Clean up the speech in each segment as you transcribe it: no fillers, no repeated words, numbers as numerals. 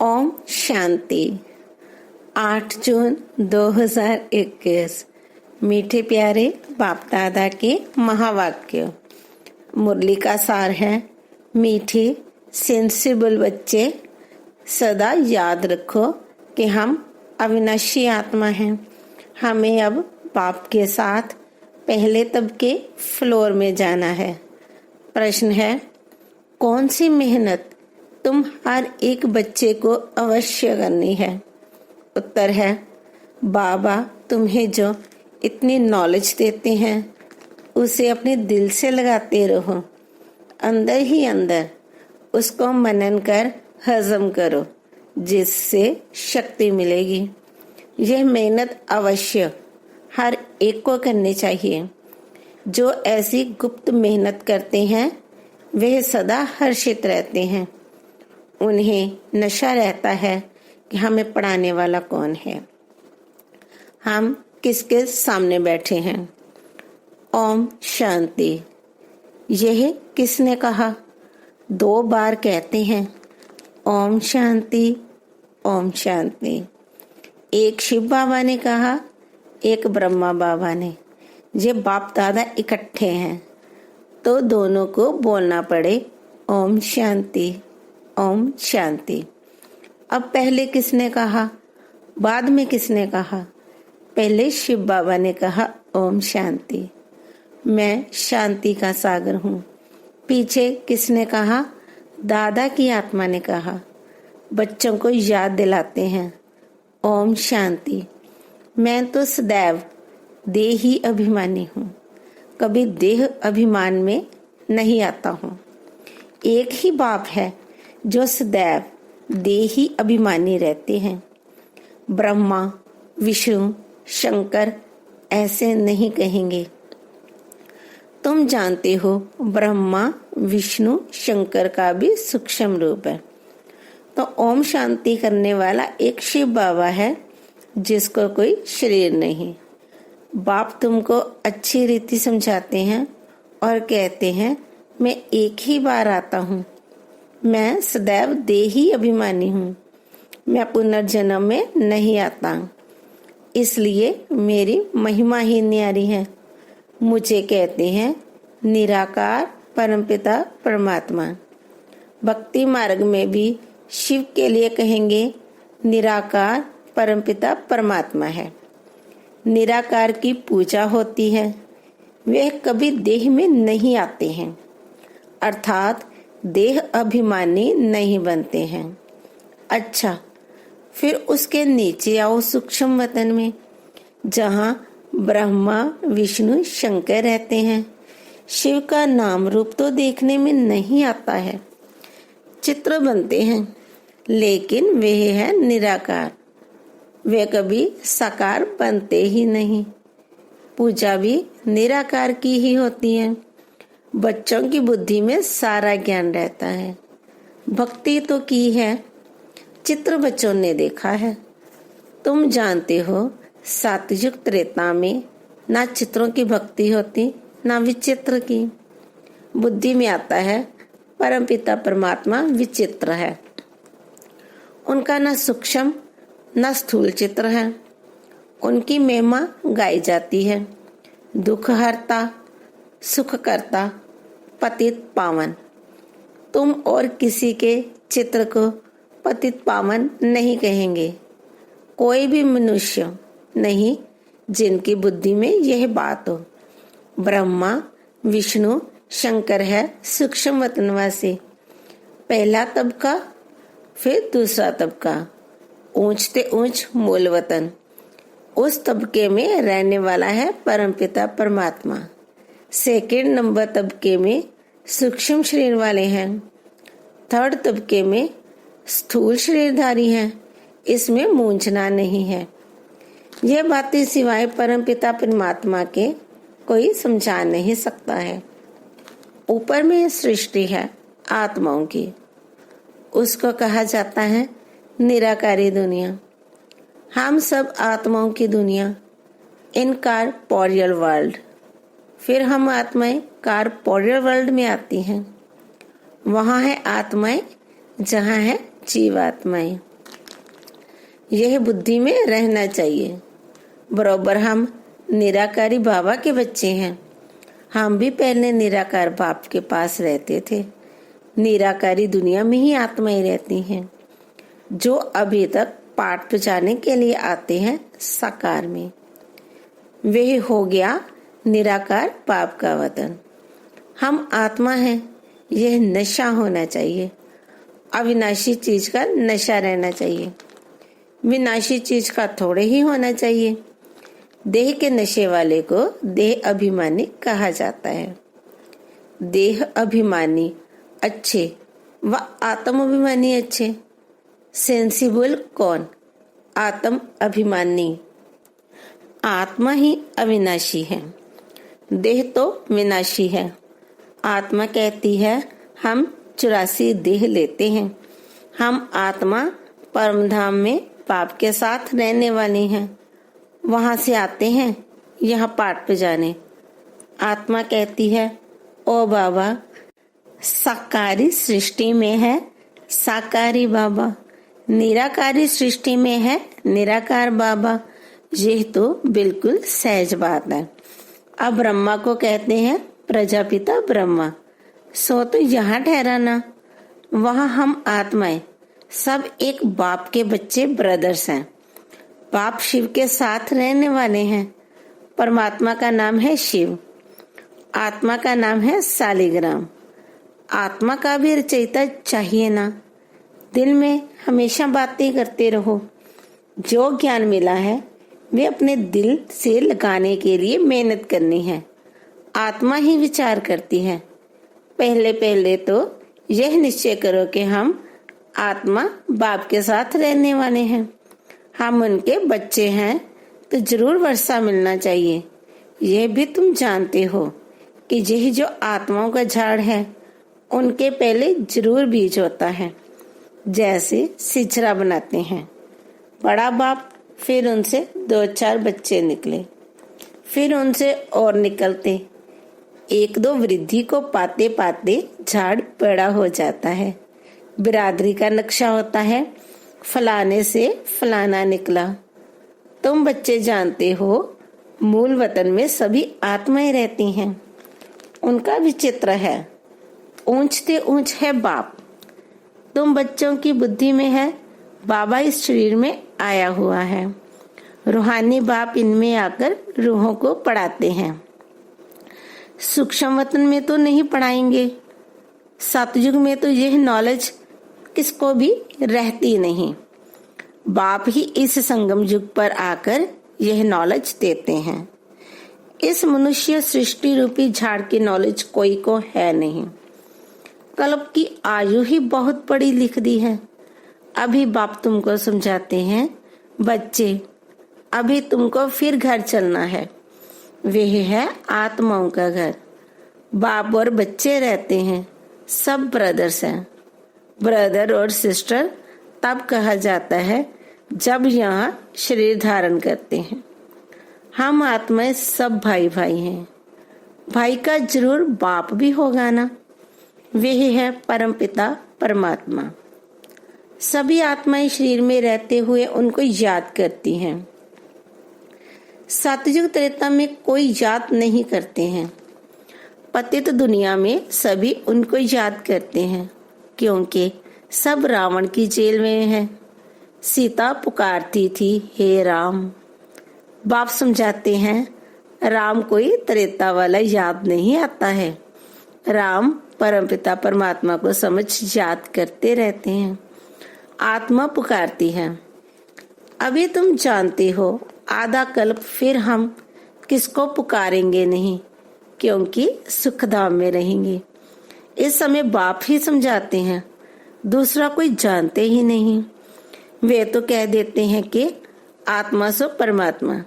ओम शांति। 8 जून 2021। मीठे प्यारे बाप दादा के महावाक्य। मुरली का सार है, मीठे सेंसिबल बच्चे, सदा याद रखो कि हम अविनाशी आत्मा हैं। हमें अब बाप के साथ पहले तबके फ्लोर में जाना है। प्रश्न है, कौन सी मेहनत तुम हर एक बच्चे को अवश्य करनी है? उत्तर है, बाबा तुम्हें जो इतनी नॉलेज देते हैं उसे अपने दिल से लगाते रहो, अंदर ही अंदर उसको मनन कर हजम करो, जिससे शक्ति मिलेगी। यह मेहनत अवश्य हर एक को करनी चाहिए। जो ऐसी गुप्त मेहनत करते हैं वह सदा हर्षित रहते हैं। उन्हें नशा रहता है कि हमें पढ़ाने वाला कौन है, हम किसके सामने बैठे हैं। ओम शांति। यह किसने कहा? 2 बार कहते हैं ओम शांति, ओम शांति। एक शिव बाबा ने कहा, एक ब्रह्मा बाबा ने। ये बाप दादा इकट्ठे हैं तो दोनों को बोलना पड़े ओम शांति, ओम शांति। अब पहले किसने कहा, बाद में किसने कहा? पहले शिव बाबा ने कहा ओम शांति, मैं शांति का सागर हूँ। पीछे किसने कहा? दादा की आत्मा ने कहा। बच्चों को याद दिलाते हैं ओम शांति, मैं तो सदैव देही अभिमानी हूँ, कभी देह अभिमान में नहीं आता हूँ। एक ही बाप है जो सदैव देही अभिमानी रहते हैं। ब्रह्मा, विष्णु, शंकर ऐसे नहीं कहेंगे। तुम जानते हो ब्रह्मा, विष्णु, शंकर का भी सूक्ष्म रूप है। तो ओम शांति करने वाला एक शिव बाबा है जिसको कोई शरीर नहीं। बाप तुमको अच्छी रीति समझाते हैं और कहते हैं मैं एक ही बार आता हूँ, मैं सदैव देही अभिमानी हूँ, मैं पुनर्जन्म में नहीं आता, इसलिए मेरी महिमा ही न्यारी है। मुझे कहते हैं निराकार परमपिता परमात्मा। भक्ति मार्ग में भी शिव के लिए कहेंगे निराकार परमपिता परमात्मा है। निराकार की पूजा होती है, वे कभी देह में नहीं आते हैं, अर्थात देह अभिमानी नहीं बनते हैं। अच्छा, फिर उसके नीचे आओ सूक्ष्म वतन में, जहाँ ब्रह्मा, विष्णु, शंकर रहते हैं। शिव का नाम रूप तो देखने में नहीं आता है, चित्र बनते हैं, लेकिन वे है निराकार, वे कभी साकार बनते ही नहीं। पूजा भी निराकार की ही होती है। बच्चों की बुद्धि में सारा ज्ञान रहता है। भक्ति तो की है, चित्र बच्चों ने देखा है। तुम जानते हो सतयुग त्रेता में ना चित्रों की भक्ति होती ना विचित्र की। बुद्धि में आता है परमपिता परमात्मा विचित्र है। उनका ना सूक्ष्म न स्थूल चित्र है। उनकी महिमा गाई जाती है, दुख हरता, सुख करता, पतित पावन। तुम और किसी के चित्र को पतित पावन नहीं कहेंगे। कोई भी मनुष्य नहीं जिनकी बुद्धि में यह बात हो। ब्रह्मा, विष्णु, शंकर है सूक्ष्म वतनवासी। पहला तबका, फिर दूसरा तबका, ऊंचते ऊंच मूल वतन। उस तबके में रहने वाला है परमपिता परमात्मा। सेकंड नंबर तबके में सूक्ष्म शरीर वाले हैं। थर्ड तबके में स्थूल शरीरधारी हैं। इसमें मूंझना नहीं है। यह बातें सिवाय परमपिता परमात्मा के कोई समझा नहीं सकता है। ऊपर में सृष्टि है आत्माओं की, उसको कहा जाता है निराकारी दुनिया। हम सब आत्माओं की दुनिया, इनकॉर्पोरियल वर्ल्ड। फिर हम आत्माएं कॉर्पोरियल वर्ल्ड में आती हैं। वहाँ है आत्माएं जहाँ है जीवात्माएं। यह बुद्धि में रहना चाहिए। बराबर हम निराकारी बाबा के बच्चे हैं। हम भी पहले निराकार बाप के पास रहते थे। निराकारी दुनिया में ही आत्माएं रहती हैं, जो अभी तक पाठ पहुंचाने के लिए आते हैं साकार में। वह हो गया निराकार बाप का वतन। हम आत्मा हैं, यह नशा होना चाहिए। अविनाशी चीज का नशा रहना चाहिए। विनाशी चीज का थोड़े ही होना चाहिए। देह के नशे वाले को देह अभिमानी कहा जाता है। देह अभिमानी अच्छे व आत्म अभिमानी अच्छे। सेंसिबल कौन? आत्म अभिमानी। आत्मा ही अविनाशी है, देह तो विनाशी है। आत्मा कहती है हम 84 देह लेते हैं। हम आत्मा परमधाम में बाप के साथ रहने वाली हैं। वहां से आते हैं यहाँ पाठ पे जाने। आत्मा कहती है ओ बाबा, साकारी सृष्टि में है साकारी बाबा, निराकारी सृष्टि में है निराकार बाबा। यह तो बिल्कुल सहज बात है। अब ब्रह्मा को कहते हैं प्रजापिता ब्रह्मा, सो तो यहाँ ठहराना। वहाँ हम आत्माएं सब एक बाप के बच्चे ब्रदर्स हैं। बाप शिव के साथ रहने वाले हैं। परमात्मा का नाम है शिव, आत्मा का नाम है सालिग्राम। आत्मा का भी रचयिता चाहिए ना। दिल में हमेशा बातें करते रहो। जो ज्ञान मिला है वे अपने दिल से लगाने के लिए मेहनत करनी है। आत्मा ही विचार करती है। पहले पहले तो यह निश्चय करो कि हम आत्मा बाप के साथ रहने वाले हैं। हम उनके बच्चे हैं तो जरूर वर्षा मिलना चाहिए। यह भी तुम जानते हो कि यही जो आत्माओं का झाड़ है उनके पहले जरूर बीज होता है। जैसे सिचरा बनाते हैं, बड़ा बाप, फिर उनसे 2-4 बच्चे निकले, फिर उनसे और निकलते। 1-2 वृद्धि को पाते पाते झाड़ बड़ा हो जाता है। बिरादरी का नक्शा होता है, फलाने से फलाना निकला। तुम बच्चे जानते हो मूल वतन में सभी आत्माएं रहती हैं। उनका विचित्र है, ऊंचते ऊंच है बाप। तुम बच्चों की बुद्धि में है बाबा इस शरीर में आया हुआ है। रूहानी बाप इनमें आकर रूहों को पढ़ाते हैं। सूक्ष्म वतन में तो नहीं पढ़ाएंगे। सतयुग में तो यह नॉलेज किसको भी रहती नहीं। बाप ही इस संगम युग पर आकर यह नॉलेज देते हैं। इस मनुष्य सृष्टि रूपी झाड़ की नॉलेज कोई को है नहीं। कल्प की आयु ही बहुत बड़ी लिख दी है। अभी बाप तुमको समझाते हैं, बच्चे अभी तुमको फिर घर चलना है। वह है आत्माओं का घर। बाप और बच्चे रहते हैं, सब ब्रदर्स हैं। ब्रदर और सिस्टर तब कहा जाता है जब यहाँ शरीर धारण करते हैं। हम आत्माएं सब भाई भाई हैं। भाई का जरूर बाप भी होगा ना। वह है परमपिता परमात्मा। सभी आत्माएं शरीर में रहते हुए उनको याद करती हैं। सतयुग त्रेता में कोई याद नहीं करते हैं। पतित दुनिया में सभी उनको याद करते हैं, क्योंकि सब रावण की जेल में हैं। सीता पुकारती थी हे राम। बाप समझाते हैं राम कोई त्रेता वाला याद नहीं आता है। राम परमपिता परमात्मा को समझ याद करते रहते हैं। आत्मा पुकारती है। अभी तुम जानते हो आधा कल्प फिर हम किसको पुकारेंगे नहीं, क्योंकि सुखधाम में रहेंगे। इस समय बाप ही समझाते हैं, दूसरा कोई जानते ही नहीं। वे तो कह देते हैं कि आत्मा सो परमात्मा।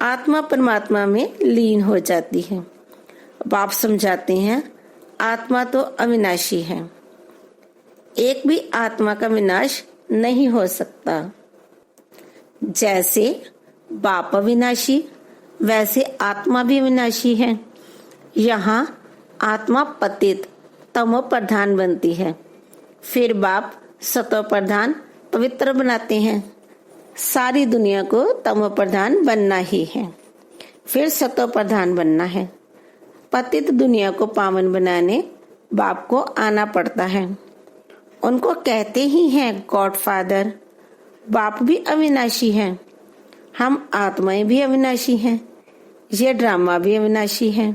आत्मा परमात्मा में लीन हो जाती है। बाप समझाते हैं आत्मा तो अविनाशी है। एक भी आत्मा का विनाश नहीं हो सकता। जैसे बाप अविनाशी, वैसे आत्मा भी विनाशी है। यहाँ आत्मा पतित तमो प्रधान बनती है, फिर बाप सतो प्रधान पवित्र बनाते हैं। सारी दुनिया को तमो प्रधान बनना ही है, फिर सतो प्रधान बनना है। पतित दुनिया को पावन बनाने बाप को आना पड़ता है। उनको कहते ही हैं गॉड फादर। बाप भी अविनाशी है, हम आत्माएं भी अविनाशी हैं, ये ड्रामा भी अविनाशी है।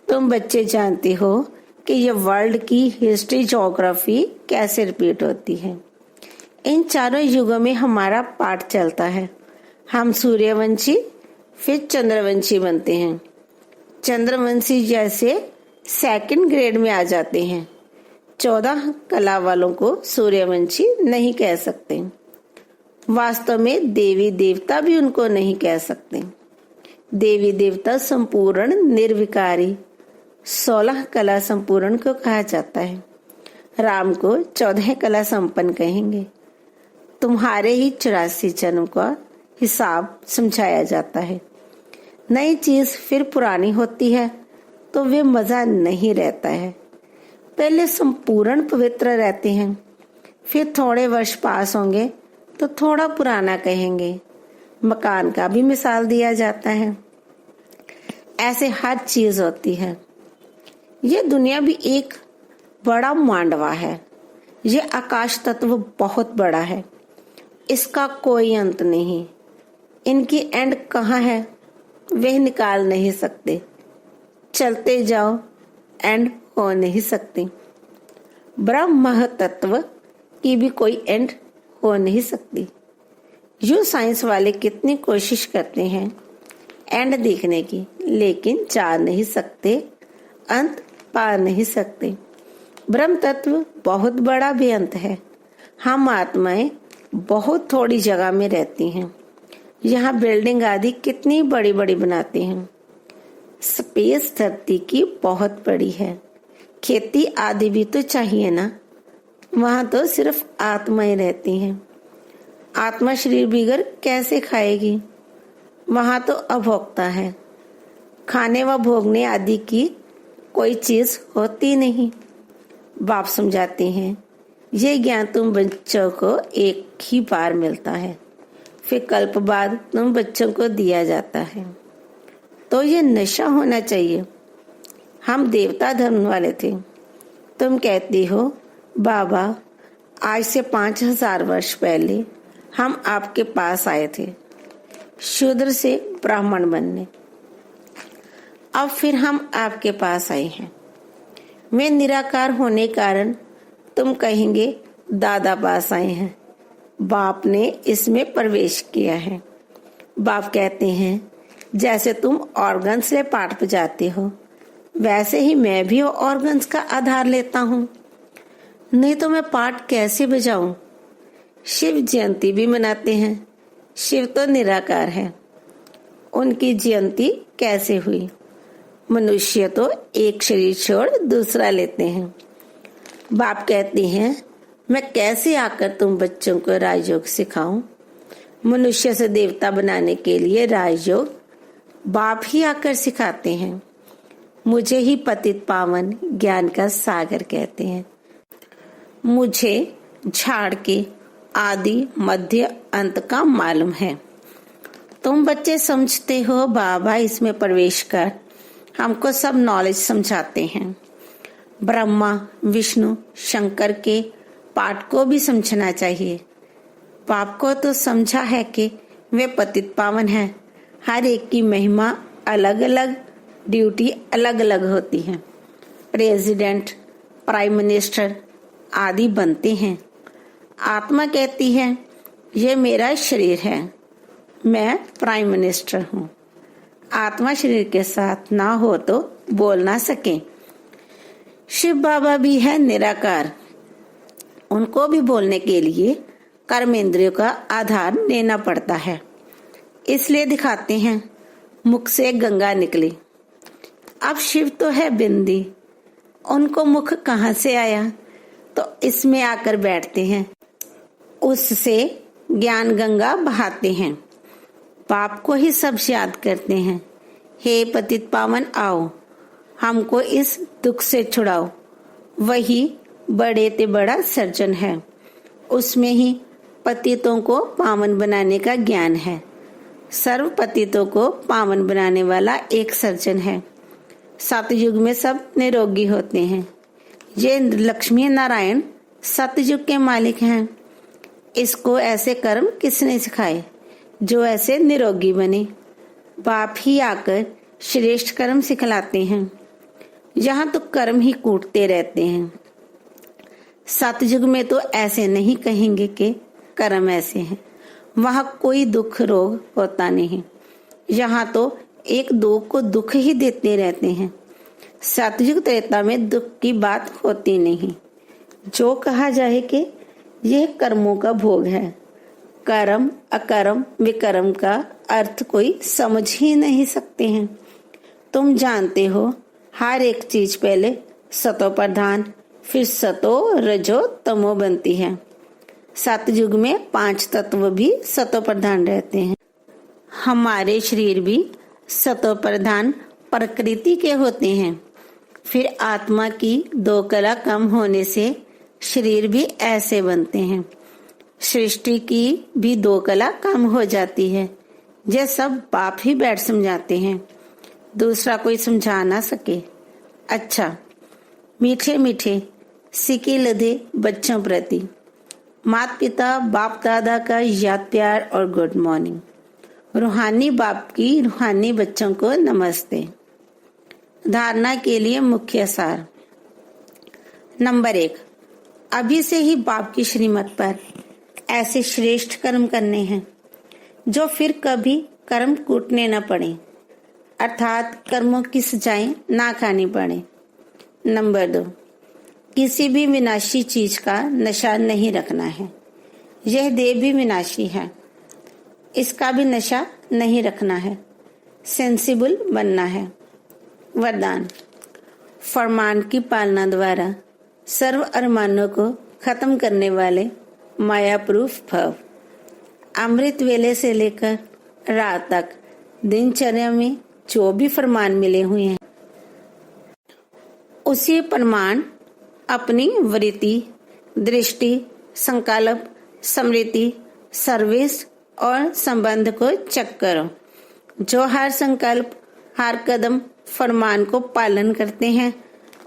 तुम बच्चे जानते हो कि ये वर्ल्ड की हिस्ट्री ज्योग्राफी कैसे रिपीट होती है। इन चारों युगों में हमारा पाठ चलता है। हम सूर्यवंशी फिर चंद्रवंशी बनते हैं। चंद्रवंशी जैसे सेकंड ग्रेड में आ जाते हैं। 14 कला वालों को सूर्यवंशी नहीं कह सकते। वास्तव में देवी देवता भी उनको नहीं कह सकते। देवी देवता संपूर्ण निर्विकारी 16 कला संपूर्ण को कहा जाता है। राम को 14 कला संपन्न कहेंगे। तुम्हारे ही 84 जन्म का हिसाब समझाया जाता है। नई चीज फिर पुरानी होती है तो वे मजा नहीं रहता है। पहले संपूर्ण पवित्र रहते हैं, फिर थोड़े वर्ष पास होंगे तो थोड़ा पुराना कहेंगे। मकान का भी मिसाल दिया जाता है। ऐसे हर चीज होती है। ये दुनिया भी एक बड़ा मांडवा है। ये आकाश तत्व बहुत बड़ा है, इसका कोई अंत नहीं। इनकी एंड कहाँ है वह निकाल नहीं सकते। चलते जाओ, एंड हो नहीं सकती। ब्रह्म तत्व की भी कोई एंड हो नहीं सकती। जो साइंस वाले कितनी कोशिश करते हैं एंड देखने की, लेकिन जा नहीं सकते, अंत पा नहीं सकते। ब्रह्म तत्व बहुत बड़ा बेअंत है। हम आत्माएं बहुत थोड़ी जगह में रहती हैं। यहाँ बिल्डिंग आदि कितनी बड़ी बड़ी बनाते हैं। स्पेस धरती की बहुत बड़ी है। खेती आदि भी तो चाहिए ना। वहां तो सिर्फ आत्माएं रहती हैं। आत्मा शरीर बिगर कैसे खाएगी? वहां तो अभोक्ता है। खाने व भोगने आदि की कोई चीज होती नहीं। बाप समझाते हैं ये ज्ञान तुम बच्चों को एक ही बार मिलता है, फिर कल्प बाद तुम बच्चों को दिया जाता है। तो ये नशा होना चाहिए। हम देवता धर्म वाले थे। तुम कहती हो बाबा आज से 5000 वर्ष पहले हम आपके पास आए थे शूद्र से ब्राह्मण बनने। अब फिर हम आपके पास आए हैं। वे निराकार होने कारण तुम कहेंगे दादा पास आए हैं, बाप ने इसमें प्रवेश किया है। बाप कहते हैं जैसे तुम ऑर्गन्स से पाठ बजाते हो वैसे ही मैं भी ऑर्गन्स का आधार लेता हूँ, नहीं तो मैं पाठ कैसे बजाऊं। शिव जयंती भी मनाते हैं। शिव तो निराकार है, उनकी जयंती कैसे हुई? मनुष्य तो एक शरीर छोड़ दूसरा लेते हैं। बाप कहते हैं मैं कैसे आकर तुम बच्चों को राजयोग सिखाऊं? मनुष्य से देवता बनाने के लिए राजयोग बाप ही आकर सिखाते हैं। मुझे ही पतित पावन ज्ञान का सागर कहते हैं। मुझे झाड़ के आदि मध्य अंत का मालूम है। तुम बच्चे समझते हो बाबा इसमें प्रवेश कर हमको सब नॉलेज समझाते हैं। ब्रह्मा विष्णु शंकर के पाठ को भी समझना चाहिए। बाप को तो समझा है कि वे पतित पावन हैं। हर एक की महिमा अलग अलग, ड्यूटी अलग अलग होती है। प्रेसिडेंट, प्राइम मिनिस्टर आदि बनते हैं। आत्मा कहती है ये मेरा शरीर है, मैं प्राइम मिनिस्टर हूँ। आत्मा शरीर के साथ ना हो तो बोल ना सके। शिव बाबा भी है निराकार। उनको भी बोलने के लिए कर्मेंद्रियों का आधार लेना पड़ता है, इसलिए दिखाते हैं मुख से गंगा निकली। अब शिव तो है बिंदी, उनको मुख कहाँ से आया? तो इसमें आकर बैठते हैं, उससे ज्ञान गंगा बहाते हैं। बाप को ही सब याद करते हैं। हे पतित पावन आओ, हमको इस दुख से छुड़ाओ। वही बड़े ते बड़ा सर्जन है, उसमें ही पतितों को पावन बनाने का ज्ञान है। सर्व पतितों को पावन बनाने वाला एक सर्जन है। सतयुग में सब निरोगी होते हैं। ये लक्ष्मी नारायण सतयुग के मालिक हैं। इसको ऐसे कर्म किसने सिखाए जो ऐसे निरोगी बने? बाप ही आकर श्रेष्ठ कर्म सिखलाते हैं। यहाँ तो कर्म ही कूटते रहते हैं। सतयुग में तो ऐसे नहीं कहेंगे कि कर्म ऐसे हैं। वहां कोई दुख रोग होता नहीं। यहाँ तो एक दो को दुख ही देते रहते हैं। सतयुग त्रेता में दुख की बात होती नहीं। जो कहा जाए कि यह कर्मों का भोग है, कर्म अकर्म विकर्म का अर्थ कोई समझ ही नहीं सकते हैं। तुम जानते हो हर एक चीज पहले सतो प्रधान फिर सतो रजो तमो बनती है। सतयुग में 5 तत्व भी सतो प्रधान रहते हैं। हमारे शरीर भी सतो प्रधान प्रकृति के होते हैं। फिर आत्मा की 2 कला कम होने से शरीर भी ऐसे बनते हैं। सृष्टि की भी 2 कला कम हो जाती है। यह सब बाप ही बैठ समझाते हैं, दूसरा कोई समझा ना सके। अच्छा, मीठे मीठे सिके लदे बच्चों प्रति माता पिता बाप दादा का याद प्यार और गुड मॉर्निंग। रूहानी बाप की रूहानी बच्चों को नमस्ते। धारणा के लिए मुख्य सार। नंबर 1, अभी से ही बाप की श्रीमत पर ऐसे श्रेष्ठ कर्म करने हैं जो फिर कभी कर्म कूटने न पड़े, अर्थात कर्मों की सजाएं ना खानी पड़े। नंबर 2, किसी भी विनाशी चीज का नशा नहीं रखना है। यह देह भी विनाशी है, इसका भी नशा नहीं रखना है। सेंसिबल बनना है। वरदान, फरमान की पालना द्वारा सर्व अरमानों को खत्म करने वाले माया प्रूफ भव। अमृत वेले से लेकर रात तक दिनचर्या में जो भी फरमान मिले हुए हैं, उसी प्रमाण अपनी वृत्ति, दृष्टि, संकल्प, स्मृति, सर्विस और संबंध को चेक करो। जो हर संकल्प, हर कदम फरमान को पालन करते हैं,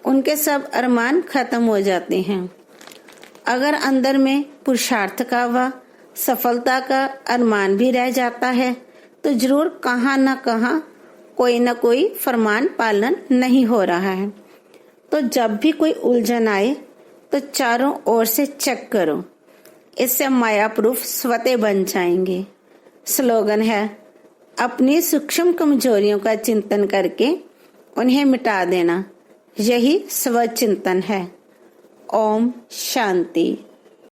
उनके सब अरमान खत्म हो जाते हैं। अगर अंदर में पुरुषार्थ का व सफलता का अरमान भी रह जाता है तो जरूर कहाँ न कहाँ कोई न कोई फरमान पालन नहीं हो रहा है। तो जब भी कोई उलझन आए तो चारों ओर से चेक करो। इससे माया प्रूफ स्वतः बन जाएंगे। स्लोगन है, अपनी सूक्ष्म कमजोरियों का चिंतन करके उन्हें मिटा देना। यही स्वचिंतन है। ओम शांति।